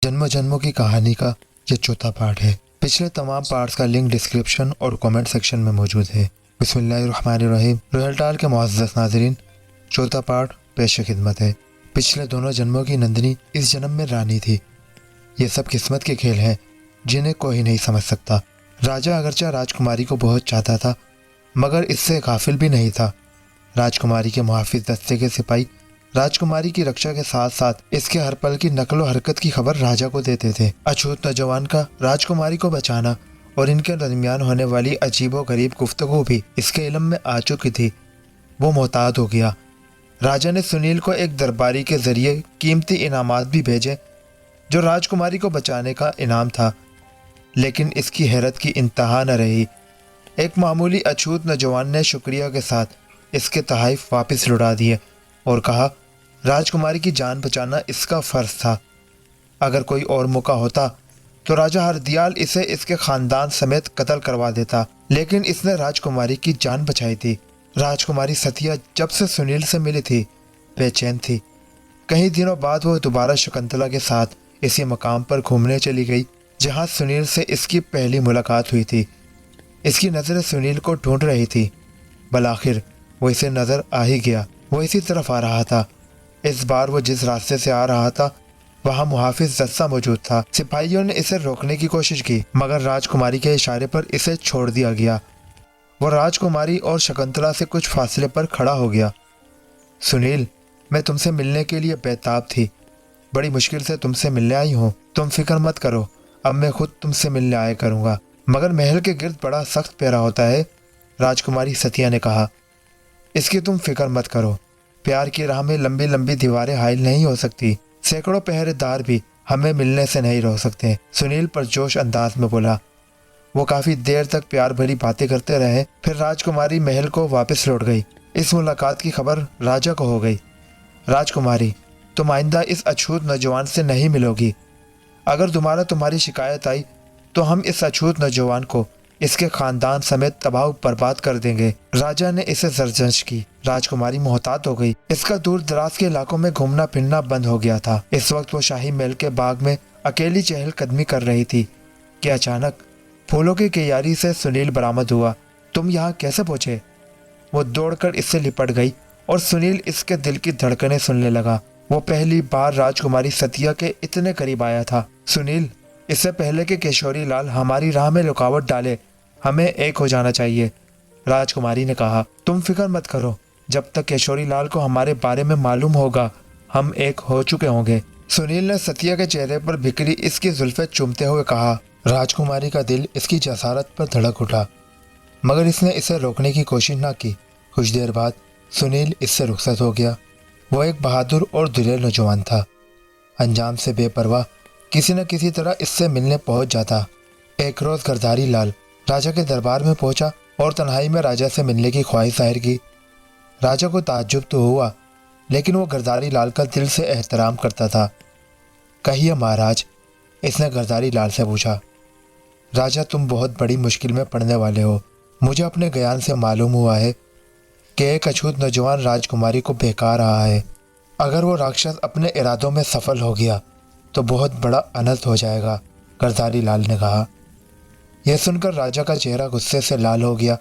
जन्मों जन्मों की कहानी का ये चौथा पार्ट है। पिछले तमाम पार्ट्स का लिंक डिस्क्रिप्शन और कमेंट सेक्शन में मौजूद है। बिस्मिल्लाहिर्रहमानिर्रहीम। रोयल टाल के मुअज़्ज़ज़ नाज़रीन, चौथा पार्ट पेश खिदमत है। पिछले दोनों जन्मों की नंदिनी इस जन्म में रानी थी। ये सब किस्मत के खेल हैं जिन्हें कोई नहीं समझ सकता। राजा अगरचा राजकुमारी को बहुत चाहता था, मगर इससे गाफिल भी नहीं था। राजकुमारी के मुहाफिज दस्ते के सिपाही राजकुमारी की रक्षा के साथ साथ इसके हर पल की नकलो हरकत की खबर राजा को देते थे। अछूत नौजवान का राजकुमारी को बचाना और इनके दरमियान होने वाली अजीबो गरीब गुफ्तगू भी इसके इल्म में आ चुकी थी। वो मोहतात हो गया। राजा ने सुनील को एक दरबारी के जरिए कीमती इनामात भी भेजे जो राजकुमारी को बचाने का इनाम था, लेकिन इसकी हैरत की इंतहा न रही। एक मामूली अछूत नौजवान ने शुक्रिया के साथ इसके तहाइफ वापस लौटा दिए और कहा राजकुमारी की जान बचाना इसका फ़र्ज था। अगर कोई और मौका होता तो राजा हरदयाल इसे इसके ख़ानदान समेत कत्ल करवा देता, लेकिन इसने राजकुमारी की जान बचाई थी। राजकुमारी सतिया जब से सुनील से मिली थी बेचैन थी। कई दिनों बाद वो दोबारा शकुंतला के साथ इसी मकाम पर घूमने चली गई जहाँ सुनील से इसकी पहली मुलाकात हुई थी। इसकी नज़रें सुनील को ढूंढ रही थी। बलाखिर वो इसे नज़र आ ही गया। वो इसी तरफ आ रहा था। इस बार वो जिस रास्ते से आ रहा था वहाँ मुहाफिज दस्ता मौजूद था। सिपाहियों ने इसे रोकने की कोशिश की, मगर राजकुमारी के इशारे पर इसे छोड़ दिया गया। वो राजकुमारी और शकुंतला से कुछ फासले पर खड़ा हो गया। सुनील, मैं तुमसे मिलने के लिए बेताब थी। बड़ी मुश्किल से तुमसे मिलने आई हूँ। तुम फिक्र मत करो, अब मैं खुद तुमसे मिलने आया करूँगा। मगर महल के गिर्द बड़ा सख्त पहरा होता है, राजकुमारी सतिया ने कहा। इसकी तुम फिक्र मत करो। प्यार की राह में लंबी लंबी दीवारें हाइल नहीं हो सकती। सैकड़ों पहरेदार भी हमें मिलने से नहीं रोक सकते, सुनील परजोश अंदाज में बोला। वो काफी देर तक प्यार भरी बातें करते रहे। फिर राजकुमारी महल को वापस लौट गई। इस मुलाकात की खबर राजा को हो गई। राजकुमारी, तुम आइंदा इस अछूत नौजवान से नहीं मिलोगी। अगर दोबारा तुम्हारी शिकायत आई तो हम इस अछूत नौजवान को इसके खानदान समेत तबाह बर्बाद कर देंगे। राजा ने इसे जरजश की। राजकुमारी मोहतात हो गई। इसका दूर दराज के इलाकों में घूमना फिरना बंद हो गया था। इस वक्त वो शाही महल के बाग में अकेली चहलकदमी कर रही थी कि अचानक फूलों की क्यारी से सुनील बरामद हुआ। तुम यहाँ कैसे पहुंचे? वो दौड़कर इससे लिपट गई और सुनील इसके दिल की धड़कनें सुनने लगा। वो पहली बार राजकुमारी सतिया के इतने करीब आया था। सुनील, इससे पहले कि केशोरी लाल हमारी राह में रुकावट डाले, हमें एक हो जाना चाहिए, राजकुमारी ने कहा। तुम फिक्र मत करो, जब तक केशोरी लाल को हमारे बारे में मालूम होगा हम एक हो चुके होंगे। सुनील ने सतिया के चेहरे पर बिखरी इसकी जुल्फे चूमते हुए कहा। राजकुमारी का दिल इसकी जसारत पर धड़क उठा, मगर इसने इसे रोकने की कोशिश न की। कुछ देर बाद सुनील इससे रुखसत हो गया। वो एक बहादुर और दिलेर नौजवान था। अंजाम से बेपरवाह किसी न किसी तरह इससे मिलने पहुंच जाता। एक रोज गर्दारी लाल राजा के दरबार में पहुंचा और तन्हाई में राजा से मिलने की ख्वाहिश जाहिर की। राजा को ताज्जुब तो हुआ, लेकिन वो गर्दारी लाल का दिल से एहतराम करता था। कहिए महाराज, इसने गर्दारी लाल से पूछा। राजा, तुम बहुत बड़ी मुश्किल में पड़ने वाले हो। मुझे अपने ज्ञान से मालूम हुआ है कि एक अछूत नौजवान राजकुमारी को बहका रहा है। अगर वो राक्षस अपने इरादों में सफल हो गया तो बहुत बड़ा अनर्थ हो जाएगा, गर्दारी लाल ने कहा। यह सुनकर राजा का चेहरा गुस्से से लाल हो गया।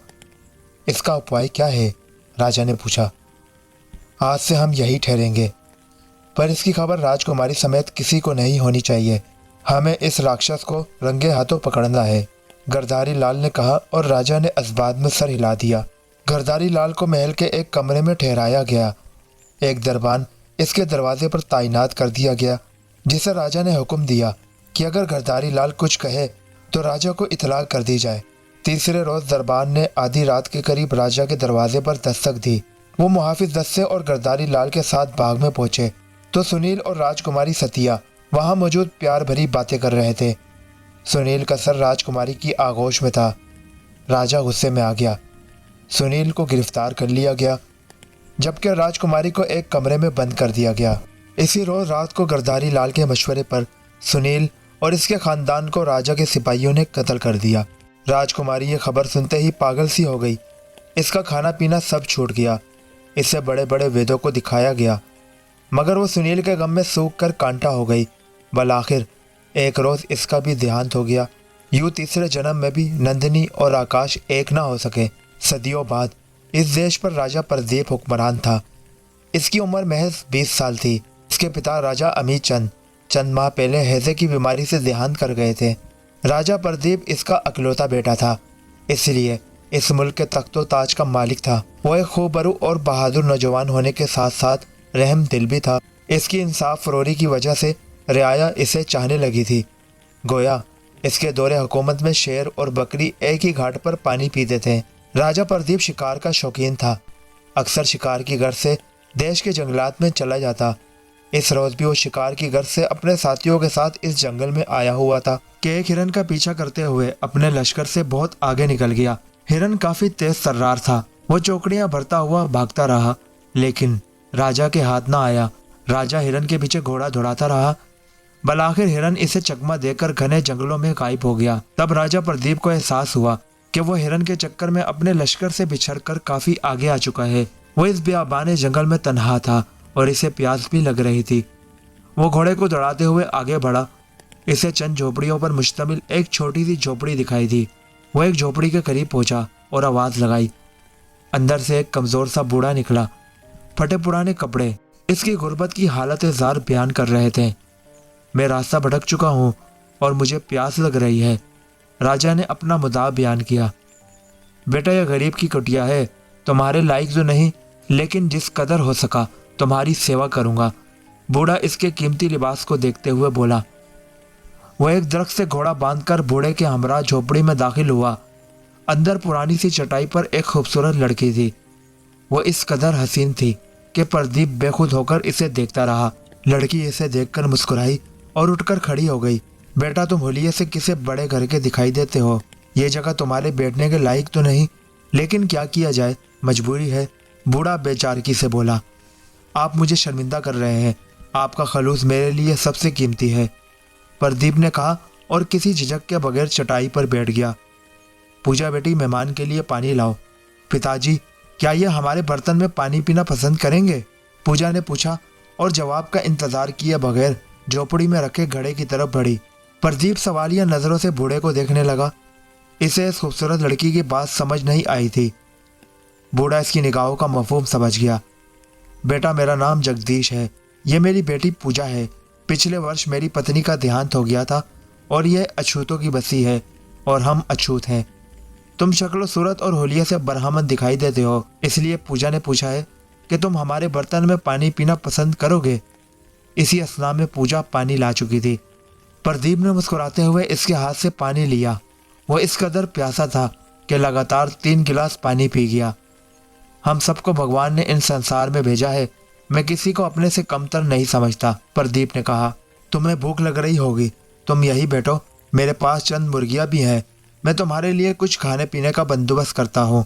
इसका उपाय क्या है? राजा ने पूछा। आज से हम यही ठहरेंगे, पर इसकी खबर राजकुमारी समेत किसी को नहीं होनी चाहिए। हमें इस राक्षस को रंगे हाथों पकड़ना है, गर्दारी लाल ने कहा और राजा ने असबाद में सर हिला दिया। गर्दारी लाल को महल के एक कमरे में ठहराया गया। एक दरबान इसके दरवाजे पर तैनात कर दिया गया, जिसे राजा ने हुक्म दिया कि अगर गर्दारी लाल कुछ कहे तो राजा को इतला कर दी जाए। तीसरे रोज दरबान ने आधी रात के करीब राजा के दरवाजे पर दस्तक दी। वो मुहाफिज दस्ते और गर्दारी लाल के साथ बाग में पहुंचे तो सुनील और राजकुमारी सतिया वहां मौजूद प्यार भरी बातें कर रहे थे। सुनील का सर राजकुमारी की आगोश में था। राजा गुस्से में आ गया। सुनील को गिरफ्तार कर लिया गया, जबकि राजकुमारी को एक कमरे में बंद कर दिया गया। इसी रोज रात को गर्दारी लाल के मशवरे पर सुनील और इसके खानदान को राजा के सिपाहियों ने कत्ल कर दिया। राजकुमारी ये खबर सुनते ही पागल सी हो गई। इसका खाना पीना सब छूट गया। इसे बड़े बड़े वेदों को दिखाया गया, मगर वो सुनील के गम में सूख कर कांटा हो गई। बल आखिर एक रोज इसका भी देहांत हो गया। यूं तीसरे जन्म में भी नंदिनी और आकाश एक ना हो सके। सदियों बाद इस देश पर राजा प्रदीप हुक्मरान था। इसकी उम्र महज 20 साल थी। इसके पिता राजा अमित चंद माह पहले हैजे की बीमारी से देहांत कर गए थे। राजा प्रदीप इसका अकलौता बेटा था, इसलिए इस मुल्क के तख्तो ताज का मालिक था। वो एक खूबरू और बहादुर नौजवान होने के साथ साथ रहम दिल भी था। इसकी इंसाफ फरोरी की वजह से रियाया इसे चाहने लगी थी। गोया इसके दौरे हुकूमत में शेर और बकरी एक ही घाट पर पानी पीते थे। राजा प्रदीप शिकार का शौकीन था। अक्सर शिकार की गर्ज से देश के जंगलात में चला जाता। इस रोज भी वो शिकार की गर्ज से अपने साथियों के साथ इस जंगल में आया हुआ था कि एक हिरन का पीछा करते हुए अपने लश्कर से बहुत आगे निकल गया। हिरन काफी तेज तर्रार था। वो चौकड़ियां भरता हुआ भागता रहा, लेकिन राजा के हाथ ना आया। राजा हिरन के पीछे घोड़ा दौड़ाता रहा। बलाखिर हिरन इसे चकमा देकर घने जंगलों में गायब हो गया। तब राजा प्रदीप को एहसास हुआ कि वो हिरन के चक्कर में अपने लश्कर से बिछड़कर काफी आगे आ चुका है। वो इस बियाबाने जंगल में तन्हा था और इसे प्यास भी लग रही थी। वो घोड़े को दौड़ाते हुए आगे बढ़ा। इसे चंद झोपड़ियों पर मुश्तमिल एक छोटी सी झोपड़ी दिखाई दी। वो एक झोपड़ी के करीब पहुंचा और आवाज लगाई। अंदर से एक कमजोर सा बूढ़ा निकला। फटे पुराने कपड़े इसकी गुर्बत की हालत जार बयान कर रहे थे। मैं रास्ता भटक चुका हूँ और मुझे प्यास लग रही है। राजा ने अपना मुद्दा बयान किया। बेटा, यह गरीब की कुटिया है, तुम्हारे लायक तो नहीं, लेकिन जिस कदर हो सका तुम्हारी सेवा करूंगा। बूढ़ा इसके कीमती लिबास को देखते हुए बोला। वह एक दरख्त से घोड़ा बांधकर बूढ़े के हमरा झोपड़ी में दाखिल हुआ। अंदर पुरानी सी चटाई पर एक खूबसूरत लड़की थी। वो इस कदर हसीन थी कि प्रदीप बेखुद होकर इसे देखता रहा। लड़की इसे देखकर मुस्कुराई और उठकर खड़ी हो गई। बेटा, तुम हुलिये से किसी बड़े घर के दिखाई देते हो। ये जगह तुम्हारे बैठने के लायक तो नहीं, लेकिन क्या किया जाए, मजबूरी है। बूढ़ा बेचारगी से बोला। आप मुझे शर्मिंदा कर रहे हैं। आपका खलूस मेरे लिए सबसे कीमती है, प्रदीप ने कहा और किसी झिझक के बगैर चटाई पर बैठ गया। पूजा बेटी, मेहमान के लिए पानी लाओ। पिताजी, क्या ये हमारे बर्तन में पानी पीना पसंद करेंगे? पूजा ने पूछा और जवाब का इंतजार किए बगैर झोपड़ी में रखे घड़े की तरफ बढ़ी। प्रदीप सवालिया नजरों से बूढ़े को देखने लगा। इसे इस खूबसूरत लड़की की बात समझ नहीं आई थी। बूढ़ा इसकी निगाहों का मफहूम समझ गया। बेटा, मेरा नाम जगदीश है। ये मेरी बेटी पूजा है। पिछले वर्ष मेरी पत्नी का देहांत हो गया था और यह अछूतों की बस्ती है और हम अछूत हैं। तुम शक्ल सूरत और होलिये से बरहमन दिखाई देते हो, इसलिए पूजा ने पूछा है कि तुम हमारे बर्तन में पानी पीना पसंद करोगे। इसी असना में पूजा पानी ला चुकी थी। प्रदीप ने मुस्कुराते हुए इसके हाथ से पानी लिया। वह इस कदर प्यासा था कि लगातार 3 गिलास पानी पी गया। हम सबको भगवान ने इन संसार में भेजा है, मैं किसी को अपने से कमतर नहीं समझता, प्रदीप ने कहा। तुम्हें भूख लग रही होगी, तुम यही बैठो, मेरे पास चंद मुर्गियां भी हैं, मैं तुम्हारे लिए कुछ खाने पीने का बंदोबस्त करता हूँ।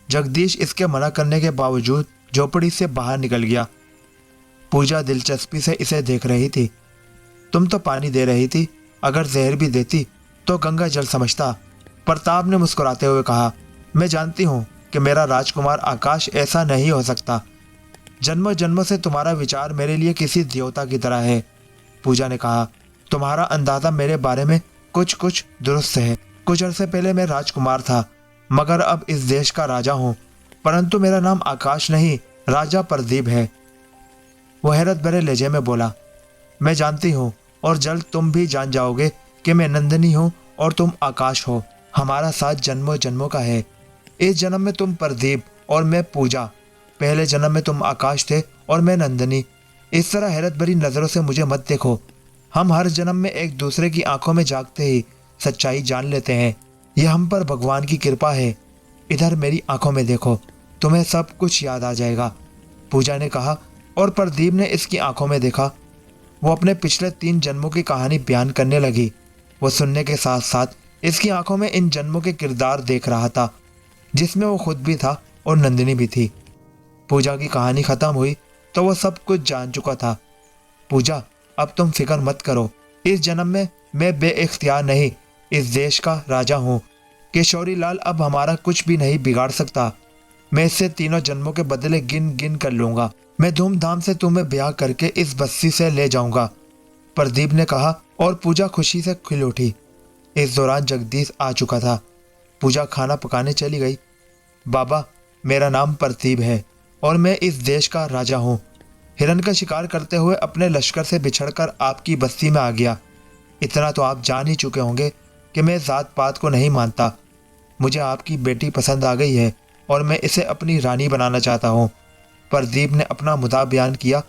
जगदीश इसके मना करने के बावजूद झोपड़ी से बाहर निकल गया। पूजा दिलचस्पी से इसे देख रही थी। तुम तो पानी दे रही थी, अगर जहर भी देती तो गंगा जल समझता, प्रताप ने मुस्कुराते हुए कहा। मैं जानती हूँ कि मेरा राजकुमार आकाश ऐसा नहीं हो सकता। जन्मों जन्मों से तुम्हारा विचार मेरे लिए किसी देवता की तरह है, पूजा ने कहा। तुम्हारा अंदाजा मेरे बारे में कुछ दुरुस्त है। कुछ अरसे पहले मैं राजकुमार था, मगर अब इस देश का राजा हूँ, परंतु मेरा नाम आकाश नहीं, राजा प्रदीप है। वो हैरत भरे लहजे में बोला। मैं जानती हूँ और जल्द तुम भी जान जाओगे कि मैं नंदिनी हूँ और तुम आकाश हो। हमारा साथ जन्मों जन्मों का है। इस जन्म में तुम प्रदीप और मैं पूजा, पहले जन्म में तुम आकाश थे और मैं नंदिनी। इस तरह हैरत भरी नजरों से मुझे मत देखो। हम हर जन्म में एक दूसरे की आंखों में झांकते ही सच्चाई जान लेते हैं। यह हम पर भगवान की कृपा है। इधर मेरी आंखों में देखो, तुम्हें सब कुछ याद आ जाएगा, पूजा ने कहा और प्रदीप ने इसकी आंखों में देखा। वो अपने पिछले 3 जन्मों की कहानी बयान करने लगी। वो सुनने के साथ साथ इसकी आंखों में इन जन्मों के किरदार देख रहा था, जिसमें वो खुद भी था और नंदिनी भी थी। पूजा की कहानी खत्म हुई तो वो सब कुछ जान चुका था। पूजा, अब तुम फिक्र मत करो। इस जन्म में मैं बेइख्तियार नहीं, इस देश का राजा हूँ। किशोरी लाल अब हमारा कुछ भी नहीं बिगाड़ सकता। मैं इससे 3 जन्मों के बदले गिन गिन कर लूंगा। मैं धूमधाम से तुम्हें ब्याह करके इस बस्ती से ले जाऊंगा, प्रदीप ने कहा और पूजा खुशी से खिल उठी। इस दौरान जगदीश आ चुका था। पूजा खाना पकाने चली गई। बाबा, मेरा नाम प्रदीप है और मैं इस देश का राजा हूँ। हिरण का शिकार करते हुए अपने लश्कर से बिछड़कर आपकी बस्ती में आ गया। इतना तो आप जान ही चुके होंगे कि मैं जात पात को नहीं मानता। मुझे आपकी बेटी पसंद आ गई है और मैं इसे अपनी रानी बनाना चाहता हूँ। प्रदीप ने अपना मुद्दा बयान किया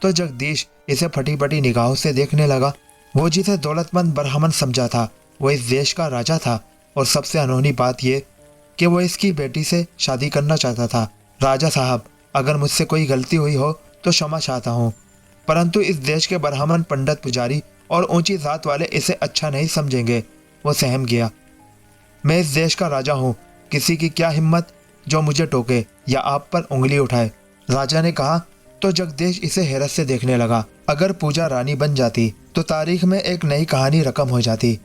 तो जगदीश इसे फटी फटी निगाहों से देखने लगा। वो जिसे दौलतमंद ब्राह्मण समझा था वो इस देश का राजा था, और सबसे अनहोनी बात यह कि वो इसकी बेटी से शादी करना चाहता था। राजा साहब, अगर मुझसे कोई गलती हुई हो तो क्षमा चाहता हूँ, परंतु इस देश के ब्राह्मण, पंडित, पुजारी और ऊंची जात वाले इसे अच्छा नहीं समझेंगे। वो सहम गया। मैं इस देश का राजा हूँ, किसी की क्या हिम्मत जो मुझे टोके या आप पर उंगली उठाए, राजा ने कहा। तो जगदीश इसे हैरत से देखने लगा। अगर पूजा रानी बन जाती तो तारीख में एक नई कहानी रकम हो जाती।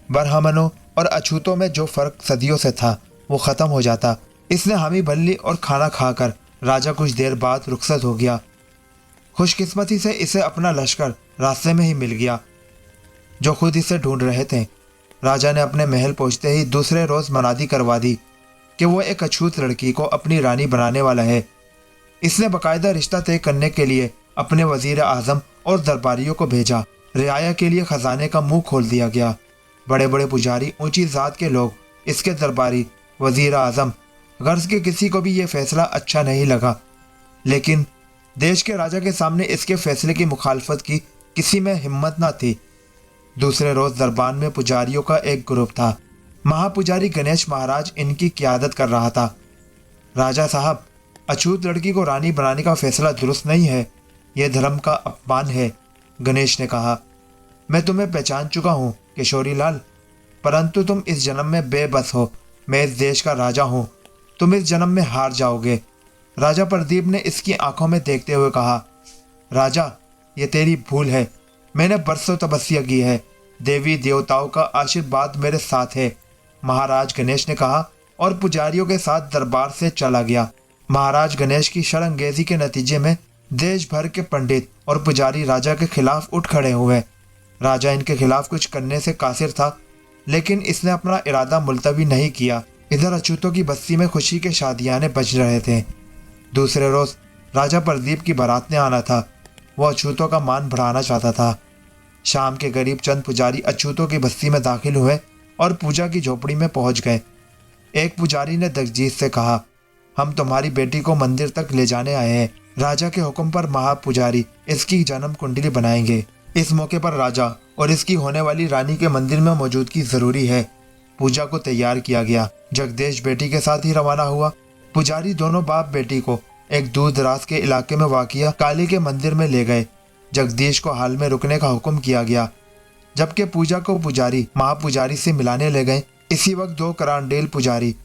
ब्राह्मणों और अछूतों में जो फर्क सदियों से था वो खत्म हो जाता। इसने हामी भल्ली और खाना खाकर राजा कुछ देर बाद रुखसत हो गया। खुशकिस्मती से इसे अपना लश्कर रास्ते में ही मिल गया जो खुद इसे ढूंढ रहे थे। राजा ने अपने महल पहुंचते ही दूसरे रोज मनादी करवा दी कि वो एक अछूत लड़की को अपनी रानी बनाने वाला है। इसने बाकायदा रिश्ता तय करने के लिए अपने वजीर आजम और दरबारियों को भेजा। रियाया के लिए खजाने का मुंह खोल दिया गया। बड़े बड़े पुजारी, ऊंची जात के लोग, इसके दरबारी, वजीर आजम, गर्ज के किसी को भी ये फैसला अच्छा नहीं लगा, लेकिन देश के राजा के सामने इसके फैसले की मुखालफत की किसी में हिम्मत न थी। दूसरे रोज दरबार में पुजारियों का एक ग्रुप था। महापुजारी गणेश महाराज इनकी क़ियादत कर रहा था। राजा साहब, अछूत लड़की को रानी बनाने का फैसला दुरुस्त नहीं है, यह धर्म का अपमान है, गणेश ने कहा। मैं तुम्हें पहचान चुका हूँ किशोरी लाल, परंतु तुम इस जन्म में बेबस हो। मैं इस देश का राजा हूँ, तुम इस जन्म में हार जाओगे। राजा प्रदीप ने इसकी आंखों में देखते हुए कहा, राजा, ये तेरी भूल है। मैंने बरसों तपस्या की है, देवी देवताओं का आशीर्वाद मेरे साथ है, महाराज गणेश ने कहा और पुजारियों के साथ दरबार से चला गया। महाराज गणेश की शर्मंगेजी के नतीजे में देश भर के पंडित और पुजारी राजा के खिलाफ उठ खड़े हुए। राजा इनके खिलाफ कुछ करने से कासिर था, लेकिन इसने अपना इरादा मुलतवी नहीं किया। इधर अछूतों की बस्ती में खुशी के शादियाने बज रहे थे। दूसरे रोज राजा प्रदीप की बारात ने आना था। वो अछूतों का मान बढ़ाना चाहता था। शाम के करीब चंद पुजारी अछूतों की बस्ती में दाखिल हुए और पूजा की झोपड़ी में पहुंच गए। एक पुजारी ने जगदीश से कहा, हम तुम्हारी बेटी को मंदिर तक ले जाने आए हैं। राजा के हुक्म पर महापुजारी इसकी जन्म कुंडली बनाएंगे। इस मौके पर राजा और इसकी होने वाली रानी के मंदिर में मौजूदगी जरूरी है। पूजा को तैयार किया गया। जगदीश बेटी के साथ ही रवाना हुआ। पुजारी दोनों बाप बेटी को एक दूर दराज के इलाके में वाक़िया काली के मंदिर में ले गए। जगदीश को हाल में रुकने का हुक्म किया गया, जबकि पूजा को पुजारी महापुजारी से मिलाने ले गए। इसी वक्त दो करांडेल पुजारी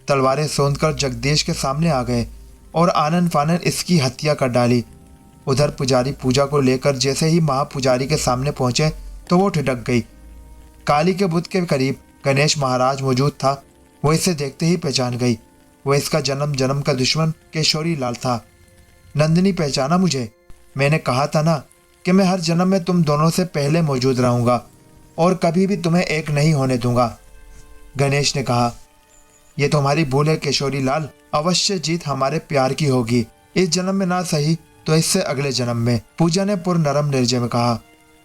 तलवारें सोंधकर जगदीश के सामने आ गए और आनन फानन इसकी हत्या कर डाली। उधर पुजारी पूजा को लेकर जैसे ही महापुजारी के सामने पहुंचे तो वो ठिठक गई। काली के बुत के करीब गणेश महाराज मौजूद था। वो इसे देखते ही पहचान गई। वो इसका जन्म जन्म का दुश्मन किशोरी लाल था। नंदिनी, पहचाना मुझे? मैंने कहा था ना कि मैं हर जन्म में तुम दोनों से पहले मौजूद रहूंगा और कभी भी तुम्हें एक नहीं होने दूंगा, गणेश ने कहा। यह तुम्हारी भूल है किशोरी लाल, अवश्य जीत हमारे प्यार की होगी, इस जन्म में ना सही तो इससे अगले जन्म में, पूजा ने पुर नरम निर्जय में कहा।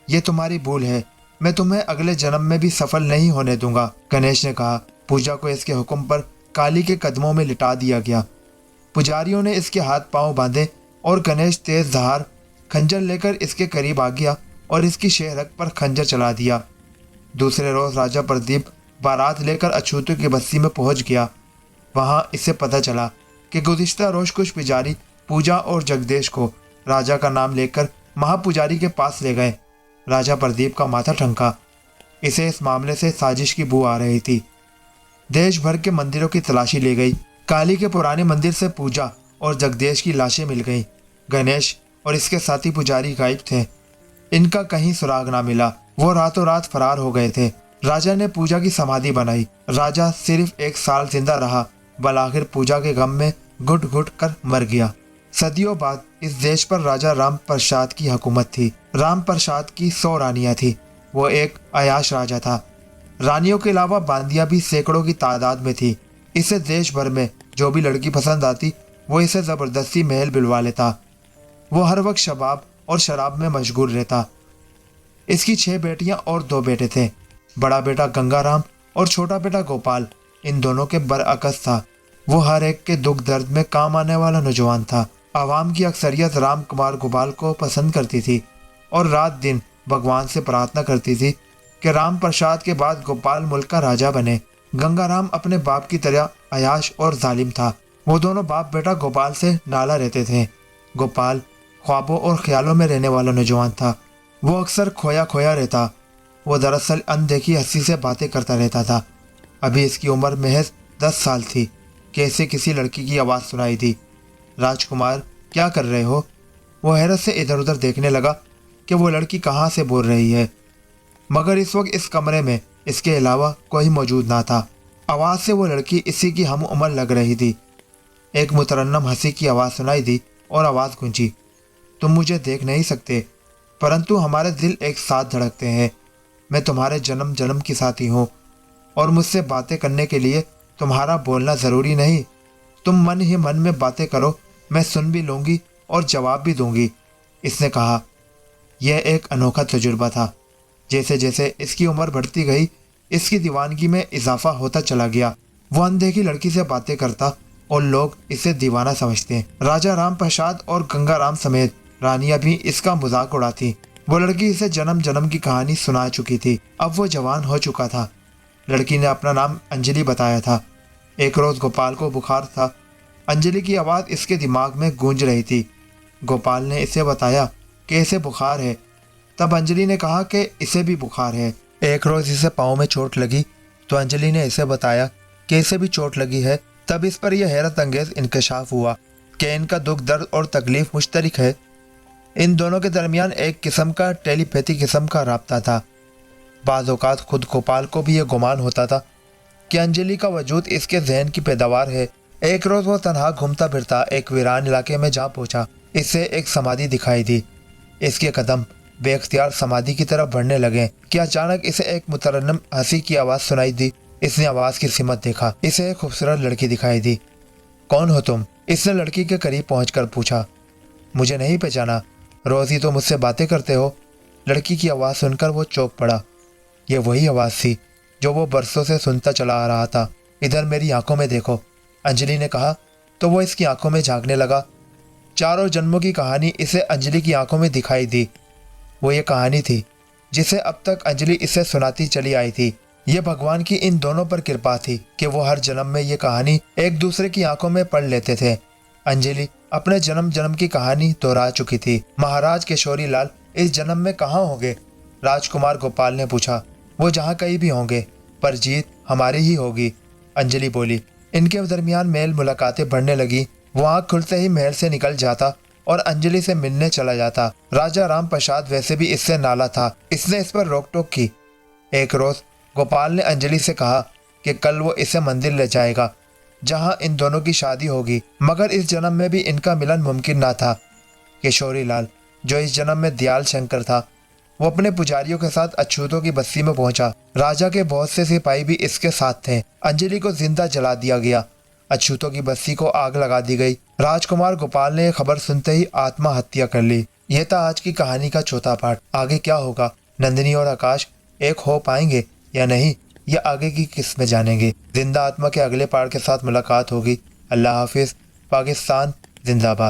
यह तुम्हारी भूल है, मैं तुम्हें अगले जन्म में भी सफल नहीं होने दूंगा, गणेश ने कहा। पूजा को इसके हुक्म पर काली के कदमों में लिटा दिया गया। पुजारियों ने इसके हाथ पांव बांधे और गणेश तेज धार खंजर लेकर इसके करीब आ गया और इसकी शेहरग पर खंजर चला दिया। दूसरे रोज राजा प्रदीप बारात लेकर अछूतों की बस्ती में पहुंच गया। वहां इसे पता चला कि गुज़िश्ता रोज कुछ पुजारी पूजा और जगदीश को राजा का नाम लेकर महापुजारी के पास ले गए। राजा प्रदीप का माथा ठनका। इसे इस मामले से साजिश की बू आ रही थी। देश भर के मंदिरों की तलाशी ली गई। काली के पुराने मंदिर से पूजा और जगदीश की लाशें मिल गईं। गणेश और इसके साथी पुजारी गायब थे। इनका कहीं सुराग ना मिला। वो रातों रात फरार हो गए थे। राजा ने पूजा की समाधि बनाई। राजा सिर्फ 1 साल जिंदा रहा, बल आखिर पूजा के गम में घुट घुट कर मर गया। सदियों बाद इस देश पर राजा राम प्रसाद की हुकूमत थी। राम प्रसाद की 100 रानियां थी। वो एक अयाश राजा था। रानियों के अलावा बांदियां भी सैकड़ों की तादाद में थी। इसे देश भर में जो भी लड़की पसंद आती वो इसे जबरदस्ती महल बिलवा लेता। वो हर वक्त शबाब और शराब में मशगूल रहता। इसकी 6 बेटियां और 2 बेटे थे। बड़ा बेटा गंगाराम और छोटा बेटा गोपाल इन दोनों के बरअक्स था। वो हर एक के दुख दर्द में काम आने वाला नौजवान था। आवाम की अक्सरियत राम कुमार गोपाल को पसंद करती थी और रात दिन भगवान से प्रार्थना करती थी कि राम प्रसाद के बाद गोपाल मुल्क का राजा बने। गंगाराम अपने बाप की तरह अयाश और जालिम था। वो दोनों बाप बेटा गोपाल से नाला रहते थे। गोपाल ख्वाबों और ख्यालों में रहने वाला नौजवान था। वो अक्सर खोया खोया रहता। वो दरअसल अनदेखी हंसी से बातें करता रहता था। अभी इसकी उम्र महज 10 साल थी कि इसे किसी लड़की की आवाज़ सुनाई दी। राजकुमार, क्या कर रहे हो? वो हैरत से इधर उधर देखने लगा कि वो लड़की कहाँ से बोल रही है, मगर इस वक्त इस कमरे में इसके अलावा कोई मौजूद ना था। आवाज़ से वो लड़की इसी की हम उम्र लग रही थी। एक मुतरन्नम हंसी की आवाज़ सुनाई दी और आवाज़ गूंजी, तुम मुझे देख नहीं सकते, परंतु हमारे दिल एक साथ धड़कते हैं। मैं तुम्हारे जन्म जन्म की साथी हूँ और मुझसे बातें करने के लिए तुम्हारा बोलना ज़रूरी नहीं। तुम मन ही मन में बातें करो, मैं सुन भी लूँगी और जवाब भी दूंगी। इसने कहा। यह एक अनोखा तजुर्बा था। जैसे जैसे इसकी उम्र बढ़ती गई, इसकी दीवानगी में इजाफा होता चला गया। वो अनदेखी लड़की से बातें करता और लोग इसे दीवाना समझते। राजा राम प्रसाद और गंगाराम समेत रानियां भी इसका मजाक उड़ाती। वो लड़की इसे जन्म जन्म की कहानी सुना चुकी थी। अब वो जवान हो चुका था। लड़की ने अपना नाम अंजलि बताया था। एक रोज गोपाल को बुखार था। अंजलि की आवाज़ इसके दिमाग में गूंज रही थी। गोपाल ने इसे बताया कि इसे बुखार है। तब अंजलि ने कहा कि इसे भी बुखार है। एक रोज इसे पाँव में चोट लगी तो अंजलि ने इसे बताया कि इसे भी चोट लगी है। तब इस पर यह हैरत अंगेज इंकशाफ हुआ कि इनका दुख दर्द और तकलीफ मुश्तरक है। इन दोनों के दरमियान एक किस्म का टेलीपैथी किस्म का राब्ता था। बाज़ औक़ात खुद गोपाल को भी यह गुमान होता था कि अंजलि का वजूद इसके जहन की पैदावार है। एक रोज़ वो तनहा घूमता फिरता एक वीरान इलाके में जा पहुंचा। इसे एक समाधि दिखाई दी। इसके कदम बेख्तियार समाधि की तरफ बढ़ने लगे कि अचानक इसे एक मुतरन्नम हंसी की आवाज़ सुनाई दी। इसने आवाज़ की सिमत देखा। इसे एक खूबसूरत लड़की दिखाई दी। कौन हो तुम? इसने लड़की के करीब पहुंचकर पूछा। मुझे नहीं पहचाना? रोज़ ही तो मुझसे बातें करते हो। लड़की की आवाज़ सुनकर वो चौंक पड़ा। यह वही आवाज़ थी जो वो बरसों से सुनता चला आ रहा था। इधर मेरी आंखों में देखो, अंजलि ने कहा तो वो इसकी आंखों में झांकने लगा। चारों जन्मों की कहानी इसे अंजलि की आंखों में दिखाई दी। वो ये कहानी थी जिसे अब तक अंजलि इसे सुनाती चली आई थी। ये भगवान की इन दोनों पर कृपा थी कि वो हर जन्म में ये कहानी एक दूसरे की आंखों में पढ़ लेते थे। अंजलि अपने जन्म जन्म की कहानी दोहरा चुकी थी। महाराज केशोरी लाल इस जन्म में कहाँ होंगे? राजकुमार गोपाल ने पूछा। वो जहाँ कहीं भी होंगे, पर जीत हमारी ही होगी, अंजलि बोली। इनके दरमियान मेल मुलाकातें बढ़ने लगी। वो आँख खुलते ही महल से निकल जाता और अंजलि से मिलने चला जाता। राजा राम प्रसाद वैसे भी इससे नाला था। इसने इस पर रोक टोक की। एक रोज गोपाल ने अंजलि से कहा कि कल वो इसे मंदिर ले जाएगा जहां इन दोनों की शादी होगी, मगर इस जन्म में भी इनका मिलन मुमकिन ना था। किशोरी लाल, जो इस जन्म में दयाल शंकर था, वो अपने पुजारियों के साथ अछूतों की बस्ती में पहुंचा। राजा के बहुत से सिपाही भी इसके साथ थे। अंजलि को जिंदा जला दिया गया। अछूतों की बस्ती को आग लगा दी गई। राजकुमार गोपाल ने खबर सुनते ही आत्महत्या कर ली। यह था आज की कहानी का चौथा पार्ट। आगे क्या होगा? नंदिनी और आकाश एक हो पाएंगे या नहीं, यह आगे की किस्त में जानेंगे। जिंदा आत्मा के अगले पार्ट के साथ मुलाकात होगी। अल्लाह हाफिज। पाकिस्तान जिंदाबाद।